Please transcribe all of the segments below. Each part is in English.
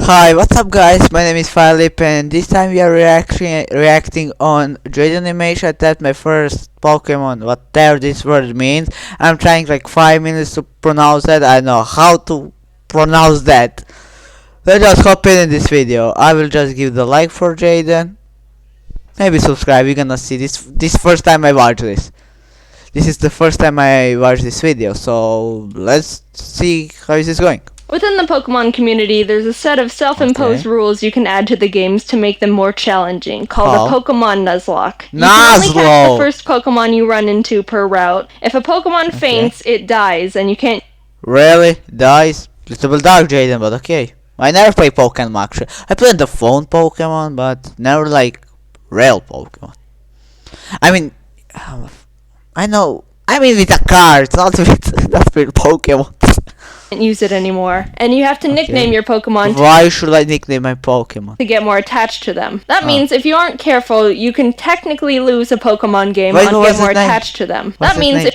Hi, what's up guys? My name is Philip and this time we are reacting on jeiden animation. That's my first Pokemon, whatever this word means. I'm trying like 5 minutes to pronounce that. I know how to pronounce that. Let's just hop in this video. I will just give the like for jeiden. Maybe subscribe. You're gonna see this first time I watch this. This is the first time I watch this video, so let's see how is this going. Within the Pokemon community, there's a set of self-imposed rules you can add to the games to make them more challenging, called a Pokemon Nuzlocke. You can only catch the first Pokemon you run into per route. If a Pokemon faints, it dies, and you can't... Really? Dies? Little dark jeiden, but okay. I never played Pokemon actually. I played the phone Pokemon, but never like real Pokemon. I mean, I know. I mean with a card, not with Pokemon. Use it anymore, and you have to nickname your Pokemon. Why should I nickname my Pokemon? To get more attached to them. That means if you aren't careful, you can technically lose a Pokemon game and get more attached to them. That means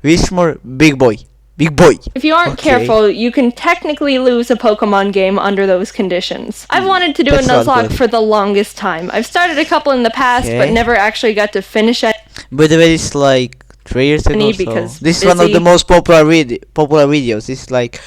Wishmore, big boy. Big boy. If you aren't careful, you can technically lose a Pokemon game under those conditions. I've wanted to do a Nuzlocke for the longest time. I've started a couple in the past, but never actually got to finish it. By the way, it's like 3 years ago. Because this is one of the most popular videos. It's like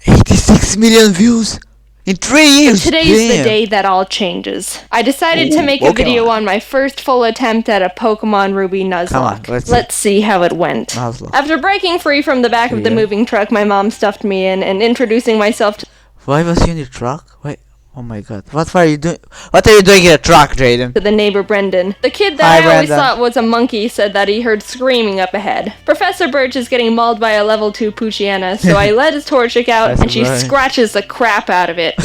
86 million views in 3 years. Today's the day that all changes. I decided to make a video on my first full attempt at a Pokemon Ruby Nuzlocke. Let's see how it went. After breaking free from the back of the moving truck my mom stuffed me in and introducing myself to... Why was you in the truck? Wait. Oh my god. What are you doing? What are you doing in a truck, jeiden? To the neighbor Brendan. The kid that I always thought was a monkey said that he heard screaming up ahead. Professor Birch is getting mauled by a level 2 Poochyena, so I let his Torchic out and she scratches the crap out of it.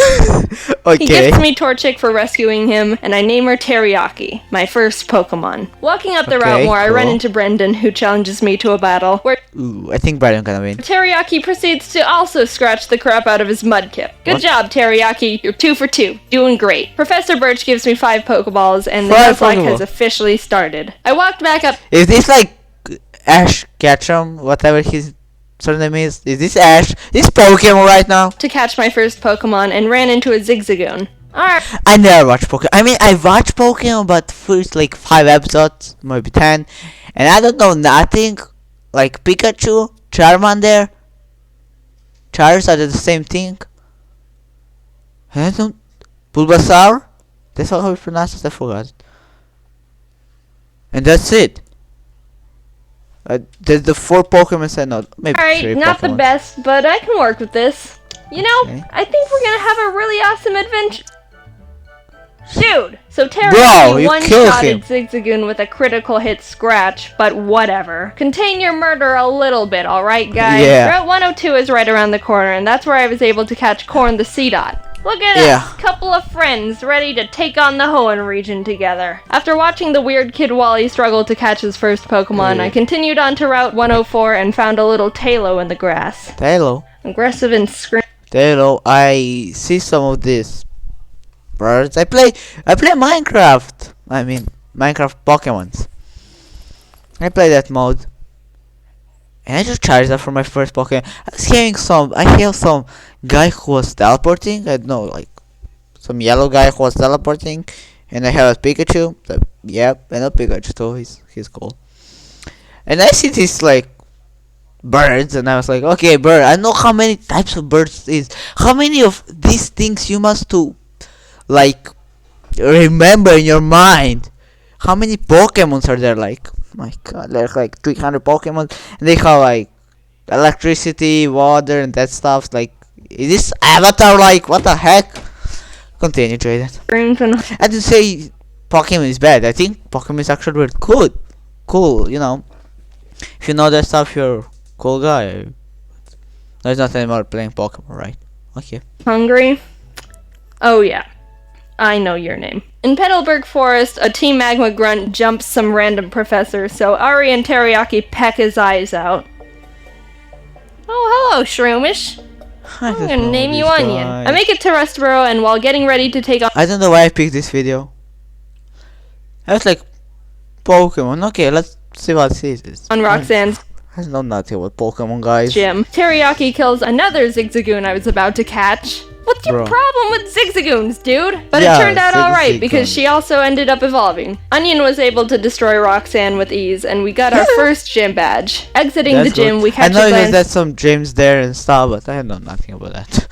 He gifts me Torchic for rescuing him, and I name her Teriyaki, my first Pokemon. Walking up the route more, I run into Brendan, who challenges me to a battle where... Ooh, I think Brendan's gonna win. Teriyaki proceeds to also scratch the crap out of his Mudkip. Good job, Teriyaki. You're 2 for 2. Doing great. Professor Birch gives me 5 Pokeballs, and the Nuzlocke has officially started. I walked back up... Is this like Ash Ketchum, whatever his surname is? Is this Ash? This Pokemon right now? To catch my first Pokemon and ran into a Zigzagoon. Alright. I never watched Pokemon. I mean, I watched Pokemon, but first like 5 episodes, maybe 10. And I don't know nothing. Like Pikachu, Charmander, Charizard are the same thing. I don't... Bulbasaur? That's how we pronounce it, I forgot. And that's it. There's the 4 Pokemon I know. Maybe Alright, not the best, but I can work with this. You know, I think we're gonna have a really awesome adventure. Dude! So Teriyaki one-shotted Zigzagoon with a critical hit scratch, but whatever. Contain your murder a little bit, alright guys? Yeah. Route 102 is right around the corner, and that's where I was able to catch Corn the Seedot. Look at us, couple of friends ready to take on the Hoenn region together. After watching the weird kid Wally struggle to catch his first Pokemon, I continued on to Route 104 and found a little Tailo in the grass. Tailo? Aggressive and screaming. Tailo, I see some of these birds. I play Minecraft. I mean, Minecraft Pokemons. I play that mode. And I just Charizard for my first Pokemon. I hear some guy who was teleporting. I don't know, like some yellow guy who was teleporting. And I have a Pikachu. Yep, I know Pikachu too. He's cool. And I see these like birds, and I was like, okay, bird. I know how many types of birds is. How many of these things you must to like remember in your mind? How many Pokemons are there? Like, my god, there's like 300 Pokemon, and they have like electricity, water, and that stuff. Like, is this Avatar? Like, what the heck? Continue, jeiden. I didn't say Pokemon is bad. I think Pokemon is actually very good. Cool, you know. If you know that stuff, you're a cool guy. There's not anymore playing Pokemon, right? Okay. Hungry? Oh yeah. I know your name. In Petalburg Forest, a Team Magma grunt jumps some random professor, so Ari and Teriyaki peck his eyes out. Oh, hello, Shroomish. I'm gonna name you Onion. I make it to Rustboro, and while getting ready to take on... I don't know why I picked this video. I was like, Pokemon. Okay, let's see what this is. On Roxanne's... I know nothing about Pokemon, guys. Gym. Teriyaki kills another Zigzagoon I was about to catch. What's your Bro. problem with Zigzagoons, dude? But Yeah, it turned out alright because Zigzagoons. she also ended up evolving. Onion was able to destroy Roxanne with ease, and we got our first gym badge. Exiting the That's gym, good. we I catch know a there's glance some gyms there and stuff, but I know nothing about that.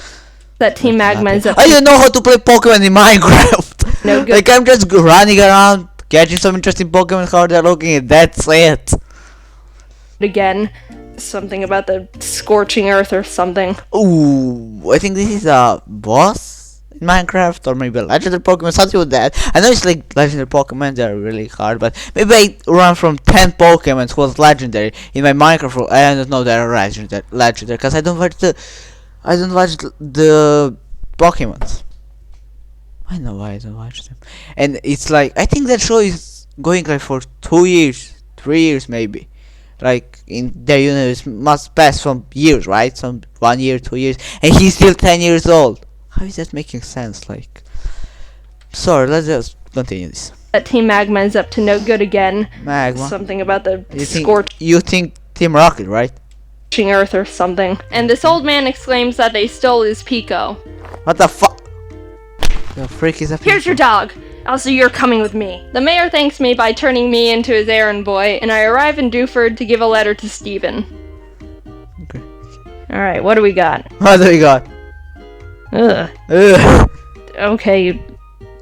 that Team Magma is up I don't know how to play Pokemon in Minecraft. No good. Like I'm just running around, catching some interesting Pokemon, how they're looking, and that's it. again. Something about the scorching earth or something. Ooh, I think this is a boss in Minecraft, or maybe a legendary Pokemon, something with that. I know it's like legendary Pokemon, they're really hard, but maybe I run from 10 Pokemon who was legendary in my Minecraft world. I don't know they're legendary, because I don't watch the Pokemons. I know why I don't watch them. And it's like, I think that show is going like for 2 years, 3 years maybe. Like in their universe must pass some years, right? Some 1 year, 2 years, and he's still 10 years old. How is that making sense? Like, sorry, let's just continue this. That Team Magma is up to no good again. Magma. Something about the You think Team Rocket, right? scorching earth or something. And this old man exclaims that they stole his Pico. What the fuck? The freak is a Here's your dog. Also, you're coming with me. The mayor thanks me by turning me into his errand boy, and I arrive in Dewford to give a letter to Stephen. Okay. Alright, what do we got? What do we got? Ugh. Ugh. Okay, you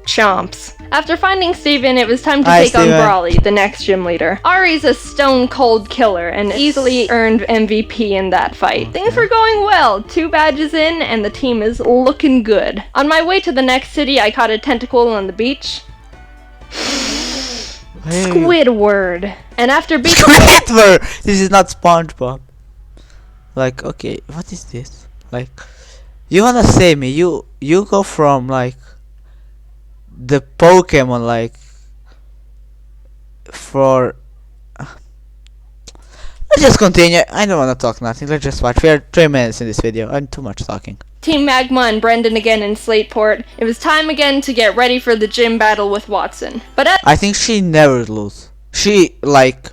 chomps. After finding Steven, it was time to Hi, take on Steven. Brawly, the next gym leader. Ari's a stone-cold killer and easily earned MVP in that fight. Things were going well, 2 badges in, and the team is looking good. On my way to the next city, I caught a tentacle on the beach. Hey. Squidward. And after beating Squidward! This is not SpongeBob. Like, okay, what is this? Like, you wanna say me, you go from like the Pokemon like for let's just continue. I don't wanna talk nothing, let's just watch. We are 3 minutes in this video. I'm too much talking. Team Magma and Brendan again in Slateport, it was time again to get ready for the gym battle with Watson. But I think she never lose. She like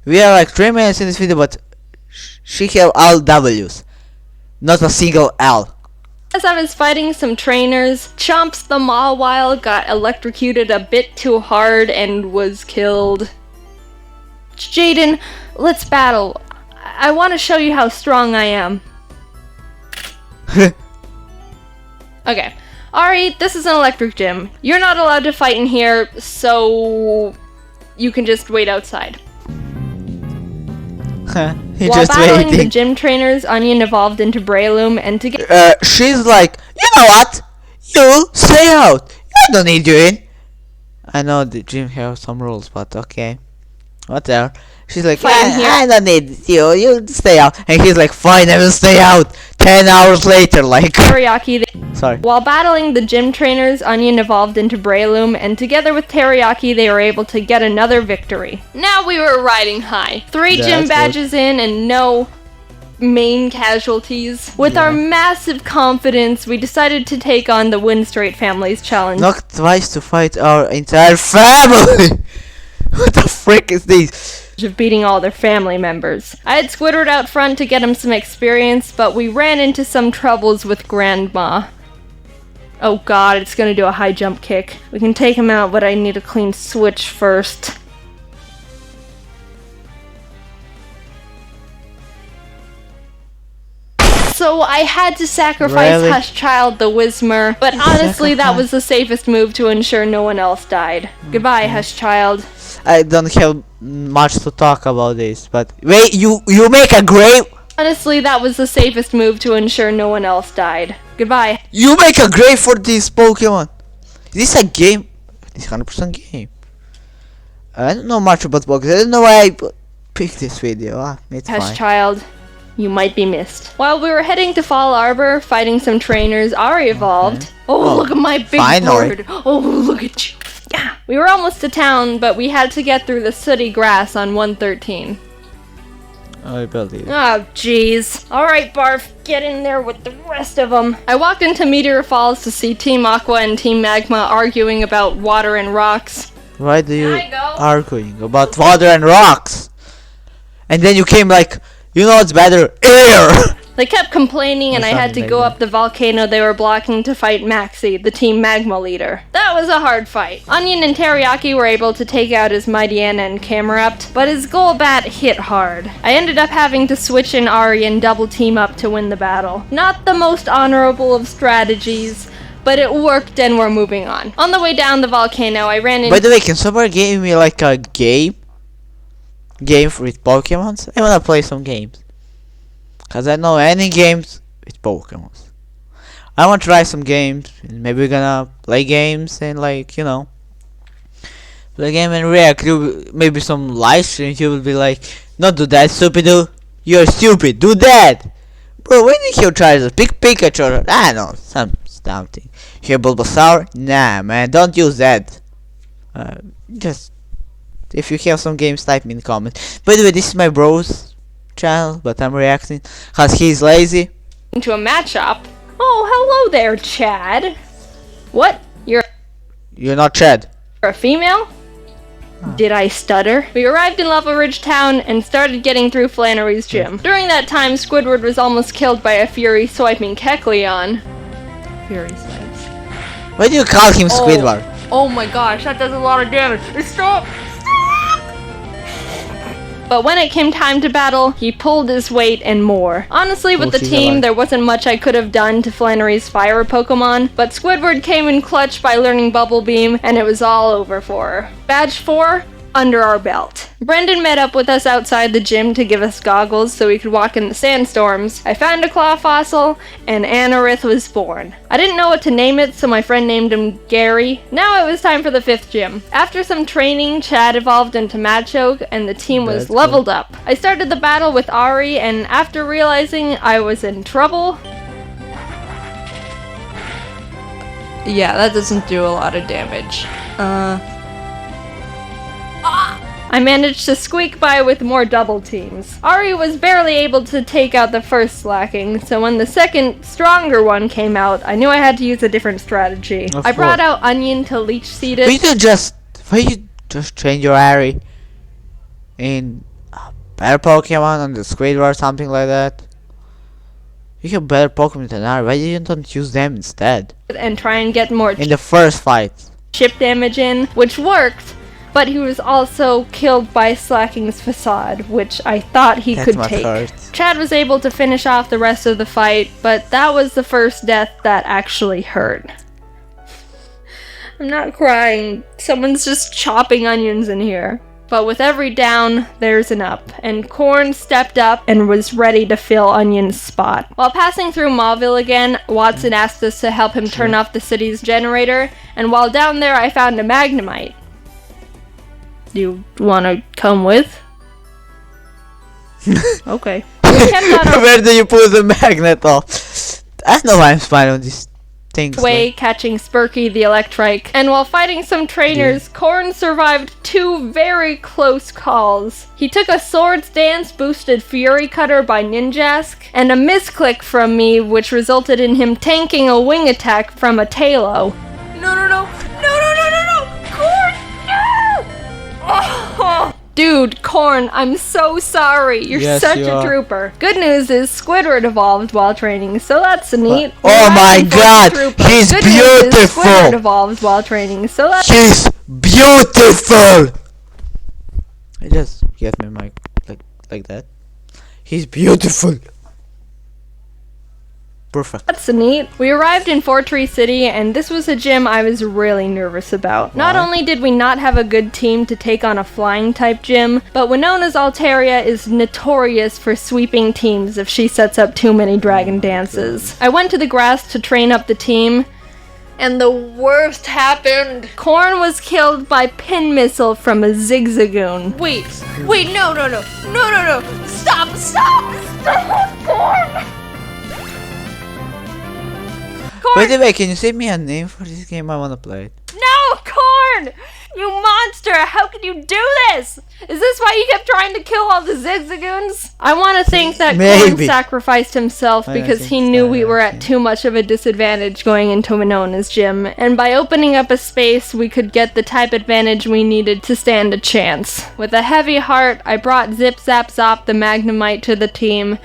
we are like 3 minutes in this video, but she have all W's, not a single L. as I was fighting some trainers, Chomps the Mawile got electrocuted a bit too hard and was killed. Jeiden, let's battle. I want to show you how strong I am. Okay. Ari, this is an electric gym. You're not allowed to fight in here, so you can just wait outside. He While just battling the waiting. gym trainers, Onion evolved into Breloom, and together She's like, you know what? You stay out. I don't need you in. I know the gym has some rules, but okay. Whatever. She's like, Fine, here. I don't need you. You stay out. And he's like, fine, I will stay out. 10 hours later, like. Teriyaki. Sorry. While battling the gym trainers, Onion evolved into Breloom, and together with Teriyaki, they were able to get another victory. Now we were riding high. 3 That's gym good. badges in and no main casualties. With our massive confidence, we decided to take on the Windstraight family's challenge. Knock twice to fight our entire family. What the frick is this? Of beating all their family members. I had Squidward out front to get him some experience, but we ran into some troubles with Grandma. Oh god, it's gonna do a high jump kick. We can take him out, but I need a clean switch first. So I had to sacrifice Really? Hush Child the Whismer, but honestly that was the safest move to ensure no one else died. Goodbye, Hush Child. I don't have much to talk about this, but wait, you make a grave? Honestly, that was the safest move to ensure no one else died. Goodbye. You make a grave for this Pokemon? Is this a game? It's 100% game. I don't know much about Pokemon. I don't know why I picked this video. It's Hush fine. Child, you might be missed. While we were heading to Fall Arbor, fighting some trainers, Ari evolved. Okay. Oh, look at my big fine, Ari. bird. Oh, look at you. Yeah. We were almost to town, but we had to get through the sooty grass on 113. I believe it. Oh, jeez. Alright, Barf, get in there with the rest of them. I walked into Meteor Falls to see Team Aqua and Team Magma arguing about water and rocks. Why do you Can I go? arguing about water and rocks? And then you came like, you know what's better? Air! They kept complaining and I had to go up the volcano they were blocking to fight Maxie, the team magma leader. That was a hard fight. Onion and Teriyaki were able to take out his Mightyena and Camerupt, but his Golbat hit hard. I ended up having to switch in Ari and double team up to win the battle. Not the most honorable of strategies, but it worked and we're moving on. On the way down the volcano, I ran into— By the way, can somebody give me like a game with Pokemons? I wanna play some games. Cause I know any games with Pokemons. I wanna try some games. And maybe we're gonna play games and like, you know, play a game and react. Maybe some live streams. You will be like, "Not do that, stupid dude. You're stupid. Do that, bro." When did you try to pick Pikachu? I know something. Here, Bulbasaur. Nah, man, don't use that. Just if you have some games, type me in the comments. By the way, this is my bro's channel, but I'm reacting cause he's lazy. Into a matchup. Oh, hello there, Chad. What? You're not Chad. a female? Did I stutter? We arrived in Lava Ridge Town and started getting through Flannery's gym. During that time, Squidward was almost killed by a Fury swiping Kecleon. Fury swipes. Why do you call him Squidward? Oh my gosh, that does a lot of damage. Stop! But when it came time to battle, he pulled his weight and more. Honestly, with the team, there wasn't much I could have done to Flannery's fire Pokemon, but Squidward came in clutch by learning Bubble Beam, and it was all over for her. Badge 4, under our belt. Brendan met up with us outside the gym to give us goggles so we could walk in the sandstorms. I found a claw fossil, and Anorith was born. I didn't know what to name it, so my friend named him Gary. Now it was time for the 5th gym. After some training, Chad evolved into Machoke, and the team was leveled up. I started the battle with Ari, and after realizing I was in trouble— yeah, that doesn't do a lot of damage. I managed to squeak by with more double teams. Ari was barely able to take out the first slacking, so when the second, stronger one came out, I knew I had to use a different strategy. I brought out Onion to leech seed it. Why you just change your Ari in better Pokemon on the Squidward or something like that? You have better Pokemon than Ari. Why you don't use them instead? And try and get more in the first fight. Chip damage in, which worked. But he was also killed by Slacking's Facade, which I thought he could take. Chad was able to finish off the rest of the fight, but that was the first death that actually hurt. I'm not crying. Someone's just chopping onions in here. But with every down, there's an up, and Corn stepped up and was ready to fill Onion's spot. While passing through Mauville again, Watson asked us to help him turn off the city's generator, and while down there I found a Magnemite. Do you want to come with? Okay. Where do you pull the magnet off? I know I'm fine on these things. Catching Spurky the Electrike. And while fighting some trainers, Corn survived 2 very close calls. He took a Swords Dance boosted Fury Cutter by Ninjask, and a misclick from me which resulted in him tanking a wing attack from a Tailo. No. Corn, no! Oh. Dude, Corn, I'm so sorry. You're such a trooper. Good news is Squidward evolved while training, so that's neat. Oh my god, he's beautiful! Squidward evolved while training, so that's— He's beautiful! I just get my mic like that. He's beautiful. Perfect. That's neat. We arrived in Fortree City, and this was a gym I was really nervous about. Not only did we not have a good team to take on a flying type gym, but Winona's Altaria is notorious for sweeping teams if she sets up too many dragon dances. I went to the grass to train up the team, and the worst happened. Corn was killed by pin missile from a Zigzagoon. Wait, no. Stop, Corn! By the way, can you save me a name for this game? I wanna play it. No, Corn! You monster! How could you do this? Is this why you kept trying to kill all the Zigzagoons? I want to think that Corn sacrificed himself because he knew we were at too much of a disadvantage going into Winona's gym, and by opening up a space, we could get the type advantage we needed to stand a chance. With a heavy heart, I brought Zip Zap Zop the Magnemite to the team,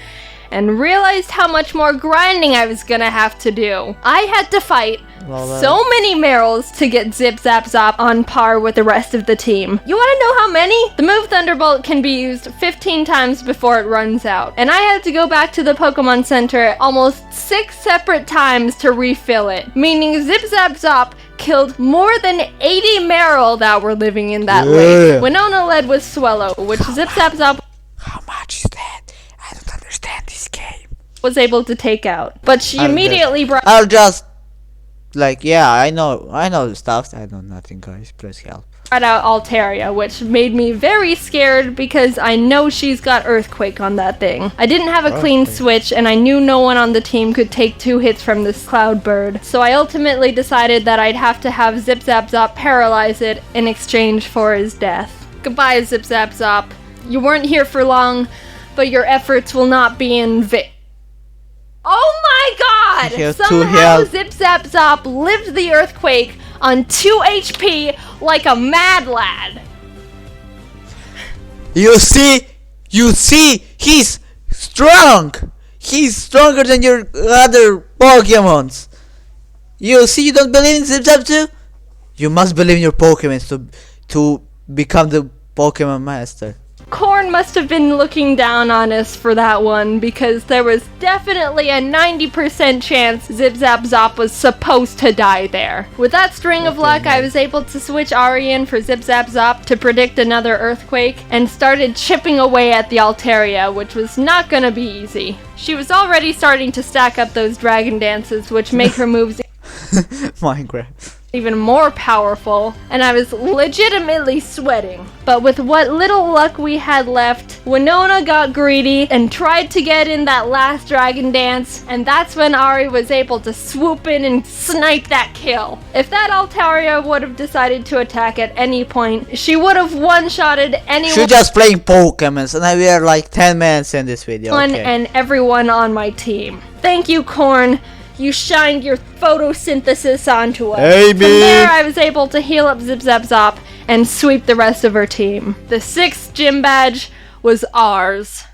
and realized how much more grinding I was gonna have to do. I had to fight so many Merrills to get Zip Zap Zop on par with the rest of the team. You wanna know how many? The move Thunderbolt can be used 15 times before it runs out, and I had to go back to the Pokemon Center almost 6 separate times to refill it, meaning Zip Zap Zop killed more than 80 Merrill that were living in that lake. Winona led with Swellow, which Zip Zap Zop How much is that? I don't understand this game. Was able to take out. But she immediately brought I know the stuff. I know nothing, guys. Please help. out Altaria, which made me very scared because I know she's got Earthquake on that thing. I didn't have a clean switch, and I knew no one on the team could take 2 hits from this Cloud Bird. So I ultimately decided that I'd have to have Zip Zap Zop paralyze it in exchange for his death. Goodbye, Zip Zap Zop. You weren't here for long, but your efforts will not be in vain. Oh my god! Somehow Zip Zap Zop lived the Earthquake on 2 HP like a mad lad. You see, he's strong. He's stronger than your other Pokemons. You see, you don't believe in Zip Zap too? You must believe in your Pokemons to become the Pokemon Master. Corn must have been looking down on us for that one, because there was definitely a 90% chance Zip Zap Zop was supposed to die there. With that string of luck, I was able to switch Ari in for Zip Zap Zop to predict another Earthquake, and started chipping away at the Altaria, which was not gonna be easy. She was already starting to stack up those Dragon Dances, which make her moves Minecraft. even more powerful, and I was legitimately sweating. But with what little luck we had left, Winona got greedy and tried to get in that last Dragon Dance, and that's when Ari was able to swoop in and snipe that kill. If that Altaria would have decided to attack at any point, she would have one-shotted anyone. She's just playing Pokemon, and we are like 10 minutes in this video. Okay. And everyone on my team. Thank you, Corn. You shined your photosynthesis onto us. Hey, From there, I was able to heal up Zip Zap Zop and sweep the rest of her team. The 6th gym badge was ours.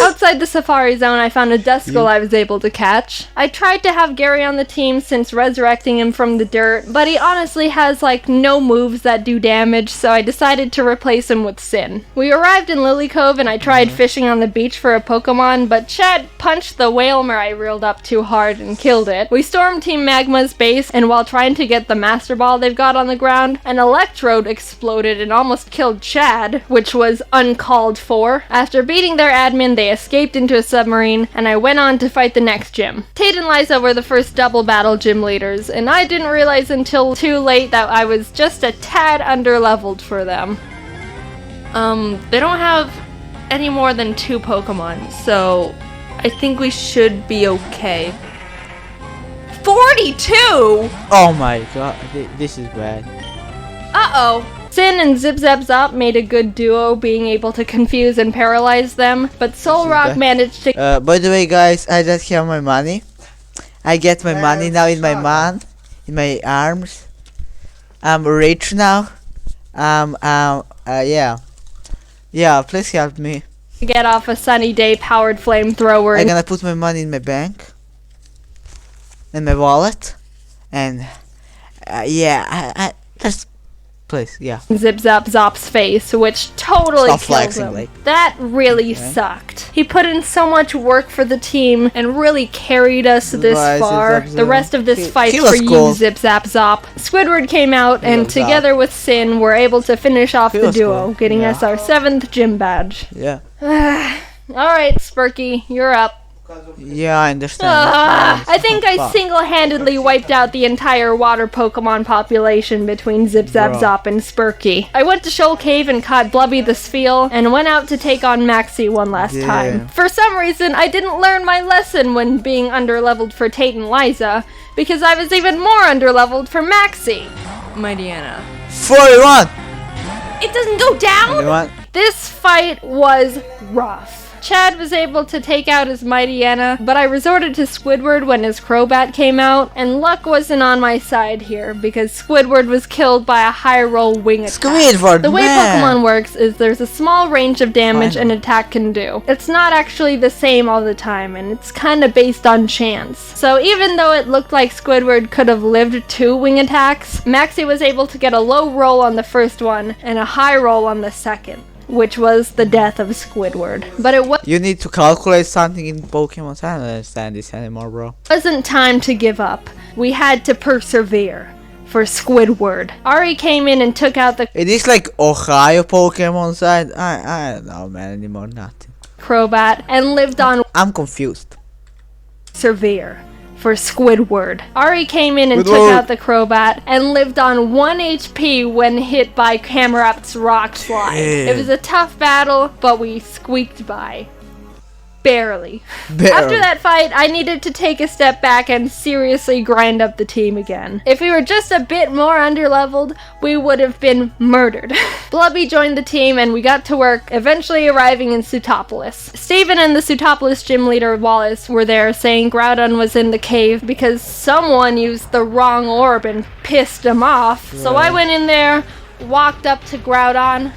Outside the Safari Zone, I found a Duskull I was able to catch. I tried to have Gary on the team since resurrecting him from the dirt, but he honestly has like no moves that do damage, so I decided to replace him with Sin. We arrived in Lily Cove and I tried fishing on the beach for a Pokemon, but Chad punched the Whalmer I reeled up too hard and killed it. We stormed Team Magma's base, and while trying to get the Master Ball they've got on the ground, an Electrode exploded and almost killed Chad, which was uncalled for. After beating their admin, they escaped into a submarine, and I went on to fight the next gym. Tate and Liza were the first double battle gym leaders, and I didn't realize until too late that I was just a tad underleveled for them. They don't have any more than 2 Pokemon, so I think we should be okay. 42?! Oh my god, this is bad. Uh-oh. Sin and Zip Zap Zop made a good duo, being able to confuse and paralyze them, but Solrock managed to... by the way, guys, I just have my money. I get my money now in my arms. I'm rich now. Yeah. Yeah, please help me. Get off a sunny day powered flamethrower. I'm gonna put my money in my bank. In my wallet. And, yeah, I just... Please, yeah. Zip Zap Zop's face, which totally killed him. Like. That really sucked. He put in so much work for the team and really carried us this far. The rest of this fight for you, Zip Zap Zop. Squidward came out, and together with Sin, were able to finish off the duo, getting us our 7th gym badge. Yeah. Alright, Spurky, you're up. Yeah, I understand. I think I single-handedly wiped out the entire water Pokemon population between Zip Zap Zop and Spurky. I went to Shoal Cave and caught Blubby the Spheal, and went out to take on Maxie one last time. For some reason, I didn't learn my lesson when being underleveled for Tate and Liza, because I was even more underleveled for Maxie. Mightyena. 41! It doesn't go down? 41. This fight was rough. Chad was able to take out his Mightyena, but I resorted to Squidward when his Crobat came out, and luck wasn't on my side here, because Squidward was killed by a high roll wing attack. Squidward, the way Pokemon works is there's a small range of damage an attack can do. It's not actually the same all the time, and it's kinda based on chance. So even though it looked like Squidward could have lived 2 wing attacks, Maxie was able to get a low roll on the first one, and a high roll on the second, which was the death of Squidward. But it You need to calculate something in Pokemon. I don't understand this anymore, bro. wasn't time to give up. We had to persevere for Squidward. Ari came in and took out the It is like Ohio Pokemon side. I don't know, man, anymore. Nothing. Crobat and lived on I'm confused. Persevere for Squidward. Ari came in and took out the Crobat and lived on 1 HP when hit by Camerupt's Rock Slide. It was a tough battle, but we squeaked by. Barely. After that fight, I needed to take a step back and seriously grind up the team again. If we were just a bit more underleveled, we would have been murdered. Blubby joined the team and we got to work, eventually arriving in Sutopolis. Steven and the Sutopolis gym leader Wallace were there saying Groudon was in the cave because someone used the wrong orb and pissed him off. So I went in there, walked up to Groudon,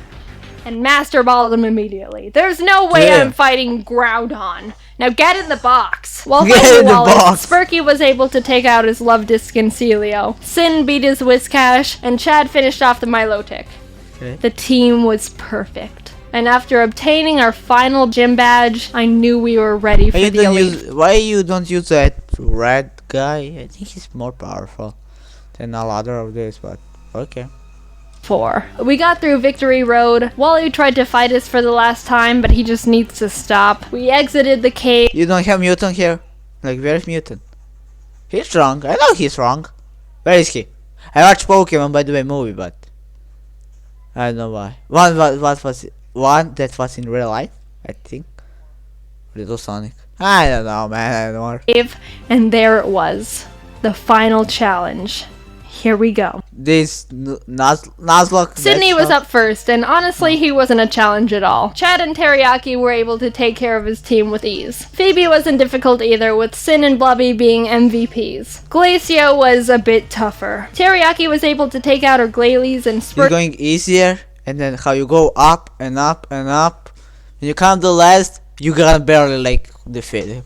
and Master Balled him immediately. There's no way I'm fighting Groudon. Now get in the box. While fighting Wallace, Spurky was able to take out his Love Disc and Celio. Sin beat his Whiscash, and Chad finished off the Milotic. The team was perfect. And after obtaining our final gym badge, I knew we were ready for the elite. Why you don't use that red guy? I think he's more powerful than a lot of this, but okay. 4. We got through Victory Road. Wally tried to fight us for the last time, but he just needs to stop. We exited the cave. You don't have Mutant here? Like, where's Mutant? He's strong. I know he's wrong. Where is he? I watched Pokemon, by the way, movie, but I don't know why. One that was in real life, I think. Little Sonic. I don't know, man. I don't know. And there it was. The final challenge. Here we go. This Nuzlocke. Sydney was up first, and honestly, he wasn't a challenge at all. Chad and Teriyaki were able to take care of his team with ease. Phoebe wasn't difficult either, with Sin and Blubby being MVPs. Glacio was a bit tougher. Teriyaki was able to take out her Glalie and It's going easier, and then how you go up and up and up. When you come to the last, you can barely like defeat him.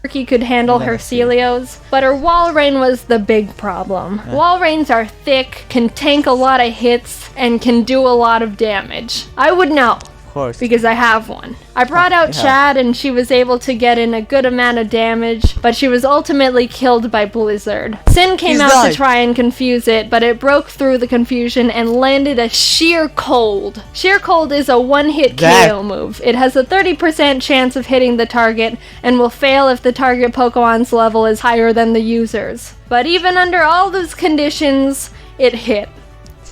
He could handle her Celios, but her wall rain was the big problem. Wall rains are thick, can tank a lot of hits, and can do a lot of damage. I would know, because I have one. I brought out Chad and she was able to get in a good amount of damage, but she was ultimately killed by Blizzard. Sin came out to try and confuse it, but it broke through the confusion and landed a Sheer Cold. Sheer Cold is a one-hit KO move. It has a 30% chance of hitting the target and will fail if the target Pokemon's level is higher than the user's. But even under all those conditions, it hit,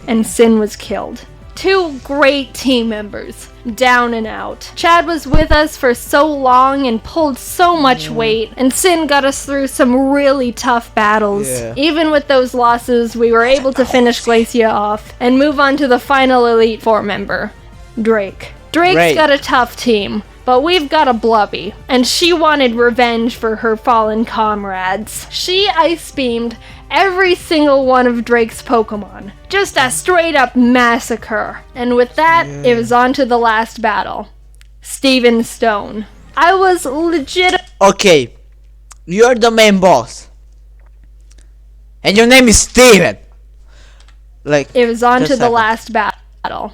and Sin was killed. 2 great team members, down and out. Chad was with us for so long and pulled so much weight, and Sin got us through some really tough battles. Even with those losses, we were able to finish Glacia off and move on to the final Elite Four member, Drake. Drake's got a tough team, but we've got a Blubby, and she wanted revenge for her fallen comrades. She ice beamed every single one of Drake's Pokemon. Just a straight up massacre. And with that, it was on to the last battle. Steven Stone. I was legit. Okay, you're the main boss. And your name is Steven. Like, it was on to the last battle.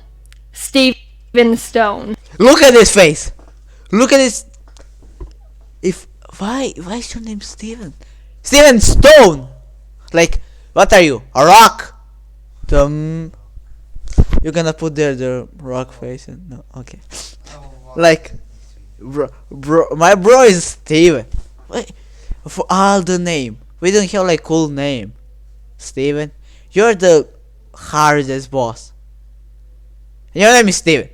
Steven Stone. Look at his face. Look at his. Why is your name Steven? Steven Stone. Like, what are you? A rock? You're gonna put there the rock face and no, okay. Like, my bro is Steven. Wait, for all the name, we don't have like cool name. Steven, you're the hardest boss. Your name is Steven.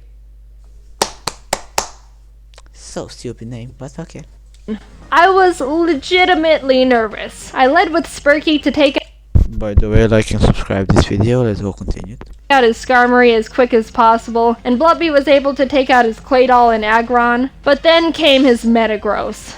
So stupid name, but okay. I was legitimately nervous. I led with Spurky to take By the way, like and subscribe this video. Let's go continue. out his Skarmory as quick as possible, and Blubby was able to take out his Claydol and Aggron, but then came his Metagross.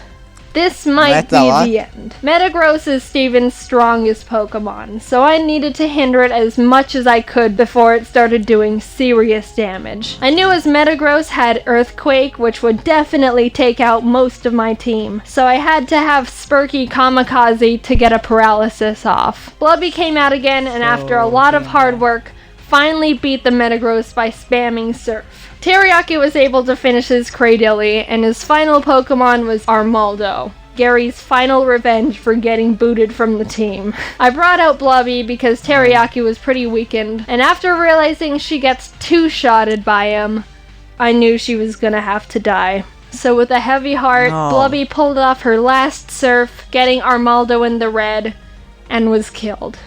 This might be the end. Metagross is Steven's strongest Pokemon, so I needed to hinder it as much as I could before it started doing serious damage. I knew his Metagross had Earthquake, which would definitely take out most of my team, so I had to have Spurky Kamikaze to get a paralysis off. Blubby came out again, and after a lot of hard work, finally beat the Metagross by spamming Surf. Teriyaki was able to finish his Cradily, and his final Pokemon was Armaldo, Gary's final revenge for getting booted from the team. I brought out Blubby because Teriyaki was pretty weakened, and after realizing she gets two-shotted by him, I knew she was gonna have to die. So with a heavy heart, Blubby pulled off her last Surf, getting Armaldo in the red, and was killed.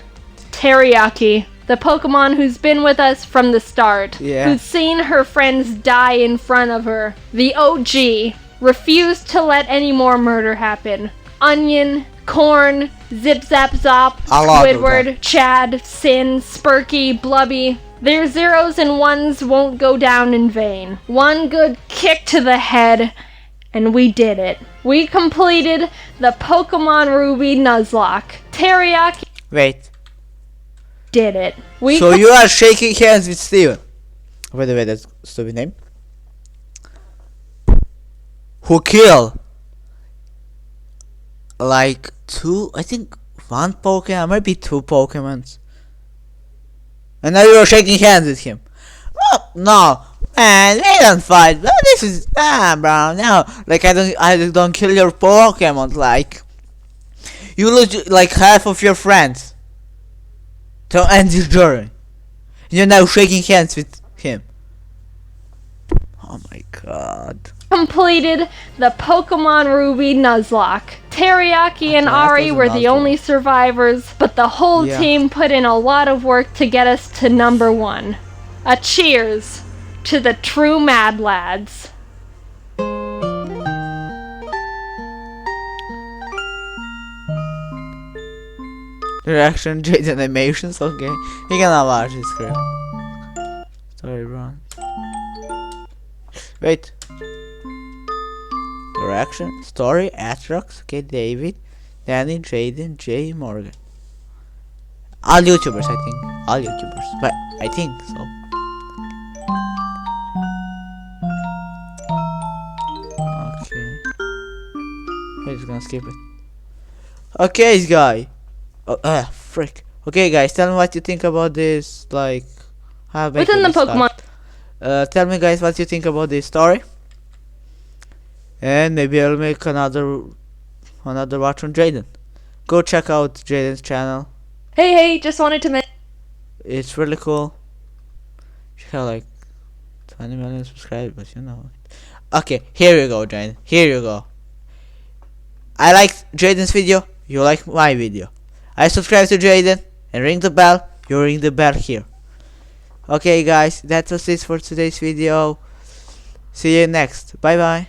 Teriyaki, the Pokemon who's been with us from the start, who's seen her friends die in front of her, the OG, refused to let any more murder happen. Onion, Corn, Zip Zap Zop, Squidward, Chad, Sin, Spurky, Blubby. Their zeros and ones won't go down in vain. One good kick to the head, and we did it. We completed the Pokemon Ruby Nuzlocke. Teriyaki did it. So you are shaking hands with Steven. By the way, that's a stupid name. Who killed like one Pokemon, maybe two Pokemons. And now you're shaking hands with him. Oh, no, man, they don't fight. This is bro. No, like I don't kill your Pokemon. Like you lose like half of your friends to end your journey. You're now shaking hands with him. Oh my god. Completed the Pokemon Ruby Nuzlocke. Teriyaki and Ari were the only survivors, but the whole team put in a lot of work to get us to number 1. A cheers to the true Mad Lads. Reaction, jeiden animations, okay. You cannot watch this script. Sorry, bro. Wait. Reaction, story, Atrox, okay, David, Danny, Jeiden, Jay, Morgan. All YouTubers, I think. All YouTubers, but I think so. Okay. I'm just gonna skip it. Okay, guy. Frick. Okay, guys, tell me what you think about this. Like, within the Pokemon. Tell me, guys, what you think about this story. And maybe I'll make another watch on Jeiden. Go check out Jaiden's channel. Hey, just wanted to mention. It's really cool. She has like 20 million subscribers, but you know. Okay, here you go, Jeiden. Here you go. I liked Jaiden's video. You like my video. I subscribe to Jeiden and ring the bell. You ring the bell here. Okay, guys, that was it for today's video. See you next. Bye bye.